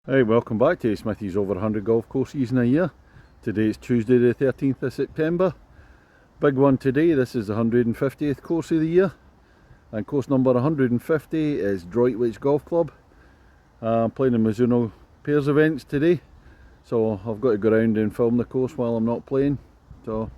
Hey, welcome back to Smithy's over 100 golf courses in a year. Today is Tuesday the 13th of September. Big one today, this is the 150th course of the year. And course number 150 is Droitwich Golf Club. I'm playing the Mizuno Pairs events today. So I've got to go around and film the course while I'm not playing. Well,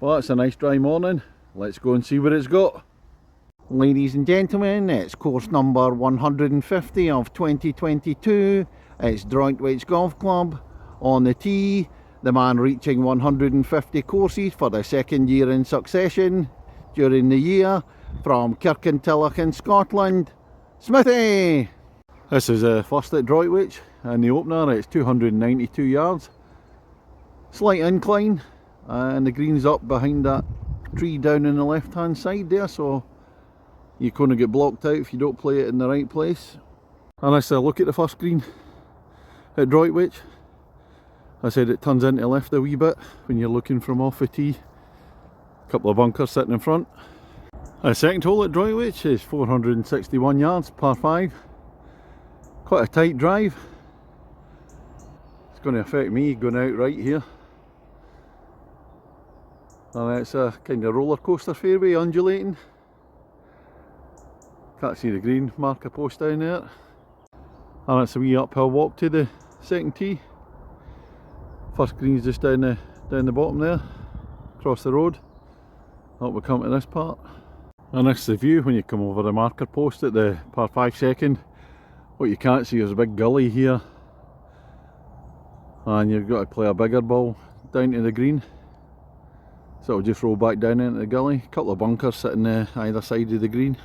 it's a nice dry morning. Let's go and see what it's got. Ladies and gentlemen, it's course number 150 of 2022. It's Droitwich Golf Club. On the tee, the man reaching 150 courses for the second year in succession during the year, from Kirkintilloch in Scotland, Smithy! This is the first at Droitwich, and the opener, it's 292 yards. Slight incline, and the green's up behind that tree down on the left hand side there, so you're going to get blocked out if you don't play it in the right place. And as I look at the first green at Droitwich, I said it turns into left a wee bit when you're looking from off the tee. A couple of bunkers sitting in front. The second hole at Droitwich is 461 yards, par 5. Quite a tight drive. It's going to affect me going out right here. And it's a kind of roller coaster fairway, undulating. Can't see the green marker post down there. And it's a wee uphill walk to the second tee. First green's just down the bottom there, across the road. Up we come to this part. And this is the view when you come over the marker post at the par 5 second. What you can't see is a big gully here. And you've got to play a bigger ball down to the green. So it'll just roll back down into the gully. A couple of bunkers sitting either side of the green.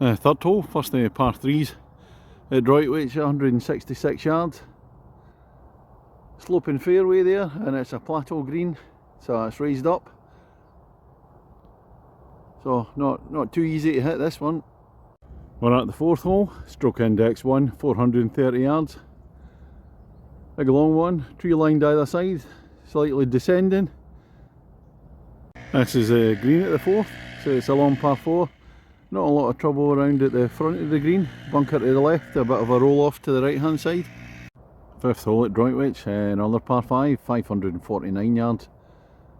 Third hole, first of the par 3s at Droitwich, 166 yards. Sloping fairway there, and it's a plateau green, so it's raised up. So not too easy to hit this one. We're at the fourth hole, stroke index 1, 430 yards. Big long one, tree lined either side, slightly descending. This is a green at the fourth, so it's a long par 4. Not a lot of trouble around at the front of the green. Bunker to the left, a bit of a roll off to the right hand side. Fifth hole at Droitwich, another par 5, 549 yards.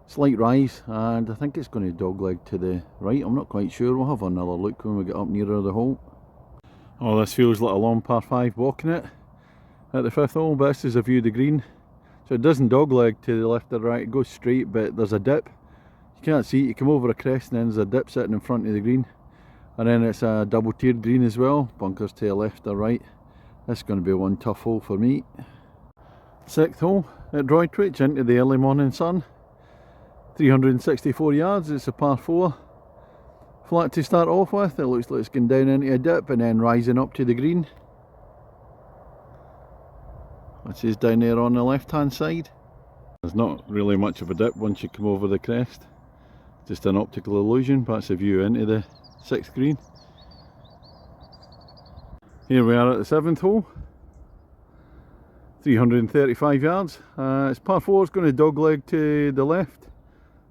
Slight rise, and I think it's going to dogleg to the right. I'm not quite sure. We'll have another look when we get up nearer the hole. Oh, this feels like a long par 5 walking it at the fifth hole, but this is a view of the green. So it doesn't dogleg to the left or right, it goes straight, but there's a dip. You can't see it, you come over a crest and then there's a dip sitting in front of the green. And then it's a double tiered green as well, bunkers to the left or right. This is going to be one tough hole for me. Sixth hole at Droitwich, into the early morning sun. 364 yards, it's a par 4. Flat to start off with, it looks like it's going down into a dip and then rising up to the green. Which is down there on the left hand side. There's not really much of a dip once you come over the crest. Just an optical illusion, but it's a view into the sixth green. Here we are at the seventh hole, 335 yards. It's par 4, it's going to dogleg to the left,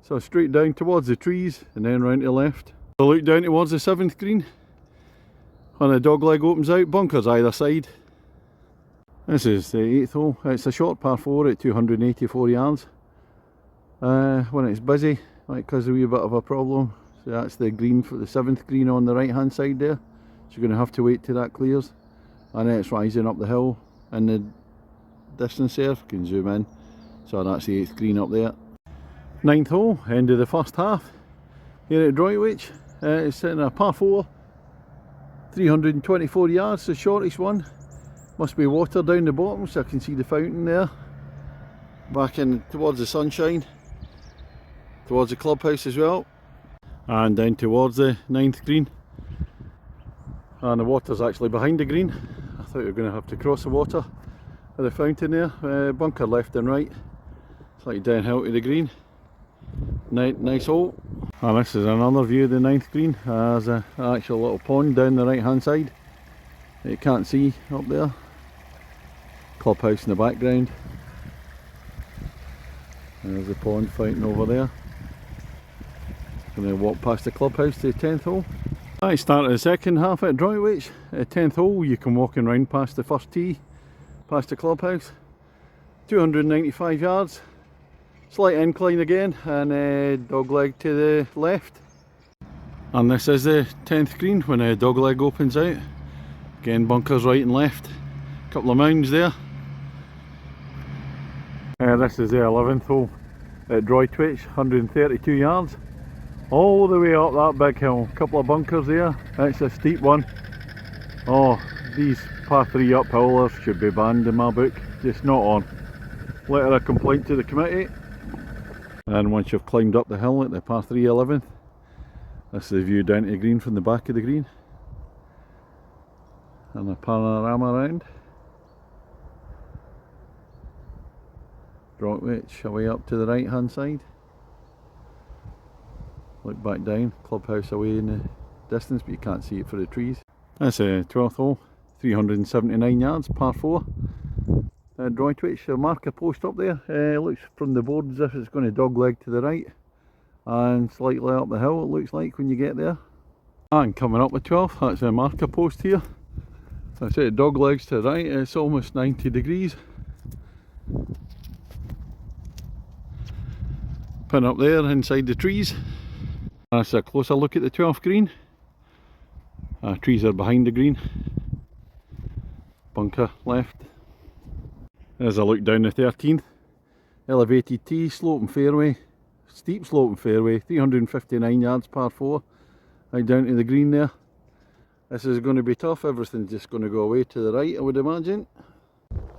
so straight down towards the trees and then round to the left. So look down towards the seventh green, and the dogleg opens out, bunkers either side. This is the eighth hole. It's a short par 4 at 284 yards. When it's busy, might cause a wee bit of a problem. So that's the green for the seventh green on the right hand side there. So you're going to have to wait till that clears. And then it's rising up the hill in the distance there. You can zoom in. So that's the eighth green up there. Ninth hole, end of the first half. Here at Droitwich. It's sitting a par 4. 324 yards, the shortest one. Must be water down the bottom, so I can see the fountain there. Back in towards the sunshine. Towards the clubhouse as well. And down towards the ninth green, and the water's actually behind the green. I thought we were going to have to cross the water at the fountain there. Bunker left and right, slightly downhill to the green. Nice hole. And this is another view of the ninth green. There's an actual little pond down the right hand side that you can't see up there. Clubhouse in the background. There's the pond fountain over there. Going to walk past the clubhouse to the 10th hole. I started the second half at Droitwich. 10th hole, you come walking round past the first tee, past the clubhouse. 295 yards, slight incline again, and dogleg to the left. And this is the 10th green when dogleg opens out. Again, bunkers right and left. Couple of mounds there. This is the 11th hole at Droitwich, 132 yards. All the way up that big hill. Couple of bunkers there. It's a steep one. Oh, these par 3 uphillers should be banned in my book. Just not on. Letter of complaint to the committee. And once you've climbed up the hill at the par 3 11th, this is the view down to the green from the back of the green. And a panorama around. Droitwich away up to the right hand side. Look back down, clubhouse away in the distance, but you can't see it for the trees. That's a 12th hole, 379 yards, par 4. Droitwich, a marker post up there. Looks from the board as if it's going to dogleg to the right. And slightly up the hill it looks like when you get there. And coming up the 12th, that's a marker post here. That's it, doglegs to the right, it's almost 90 degrees. Pin up there inside the trees. That's a closer look at the 12th green. Trees are behind the green. Bunker left. There's a look down the 13th. Elevated tee, sloping fairway. Steep sloping fairway, 359 yards, par 4. Right down to the green there. This is going to be tough, everything's just going to go away to the right, I would imagine.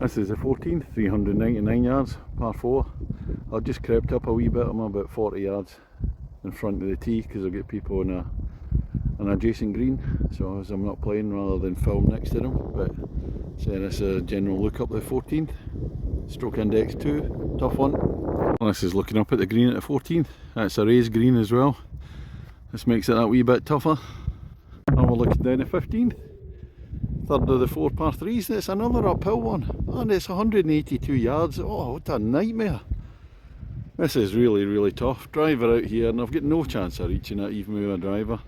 This is the 14th, 399 yards, par 4. I've just crept up a wee bit, I'm about 40 yards in front of the tee because I've got people on an adjacent green, so as I'm not playing rather than film next to them. But so this is a general look up the 14th, stroke index 2, tough one. Well, this is looking up at the green at the 14th, that's a raised green as well. This makes it that wee bit tougher. And we're looking down the 15th, third of the 4 par 3s, it's another uphill one, and it's 182 yards, oh what a nightmare. This is really, really tough. Driver out here and I've got no chance of reaching it even with a driver.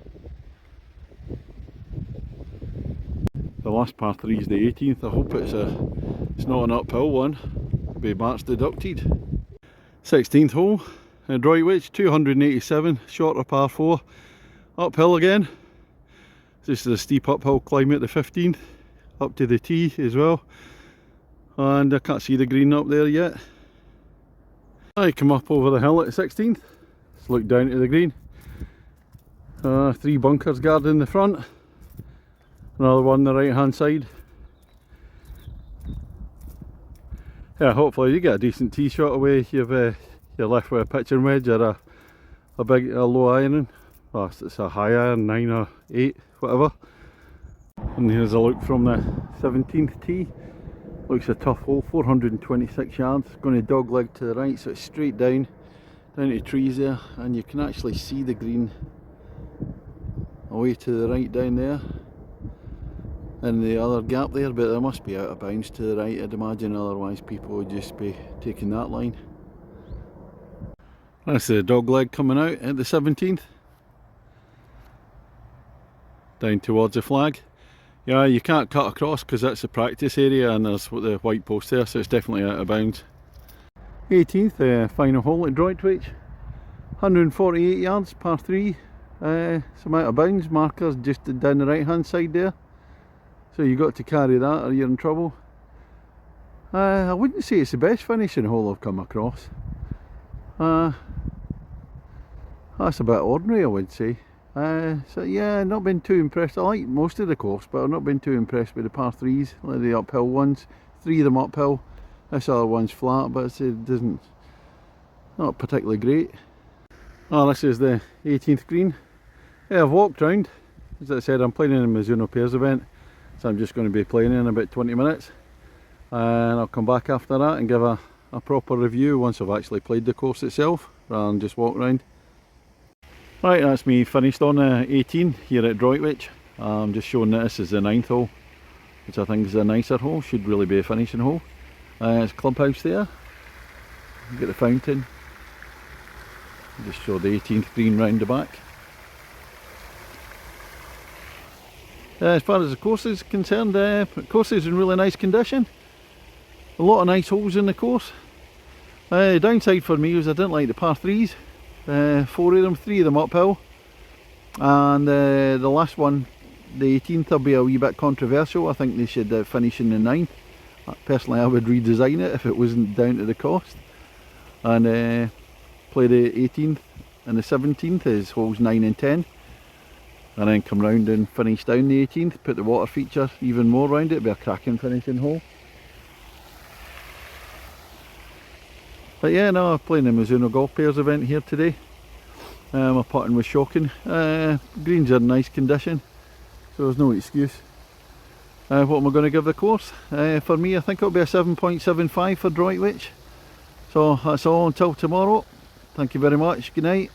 The last par 3 is the 18th, I hope it's not an uphill one, be marks deducted. 16th hole at Droitwich, 287, shorter par 4, uphill again. This is a steep uphill climb at the 15th, up to the tee as well. And I can't see the green up there yet. I come up over the hill at the 16th, let's look down to the green. 3 bunkers guarding the front, another one on the right hand side. Yeah, hopefully you get a decent tee shot away. You're left with a pitching wedge or a low iron. Well, it's a high iron, 9 or 8, whatever. And here's a look from the 17th tee. Looks a tough hole, 426 yards, going to dogleg to the right, so it's straight down to trees there, and you can actually see the green away to the right down there, and the other gap there, but there must be out of bounds to the right, I'd imagine, otherwise people would just be taking that line. That's the dogleg coming out at the 17th, down towards the flag. Yeah, you can't cut across because that's the practice area and there's the white post there, so it's definitely out of bounds. 18th, final hole at Droitwich, 148 yards, par 3, some out of bounds, markers just down the right hand side there, so you got to carry that or you're in trouble. I wouldn't say it's the best finishing hole I've come across. That's a bit ordinary, I would say. So yeah, not been too impressed. I like most of the course, but I've not been too impressed with the par 3s, like the uphill ones. 3 of them uphill, this other one's flat, but it doesn't, not particularly great. Oh, this is the 18th green. Yeah, I've walked round. As I said, I'm playing in a Mizuno Pairs event, so I'm just going to be playing in about 20 minutes. And I'll come back after that and give a proper review once I've actually played the course itself, rather than just walk around. Right, that's me finished on 18 here at Droitwich. I'm just showing that this is the 9th hole, which I think is a nicer hole, should really be a finishing hole. It's clubhouse there, you get the fountain. Just show the 18th green round the back. As far as the course is concerned, the course is in really nice condition. A lot of nice holes in the course. Downside for me was I didn't like the par 3s. 4 of them, 3 of them uphill. And the last one, the 18th, will be a wee bit controversial. I think they should finish in the 9th. Personally, I would redesign it if it wasn't down to the cost. And play the 18th and the 17th as holes 9 and 10. And then come round and finish down the 18th, put the water feature even more round it, it'll be a cracking finishing hole. But yeah, no, I'm playing the Mizuno Golf Pairs event here today. My putting was shocking. Greens are in nice condition, so there's no excuse. What am I going to give the course? For me, I think it'll be a 7.75 for Droitwich. So that's all until tomorrow. Thank you very much. Good night.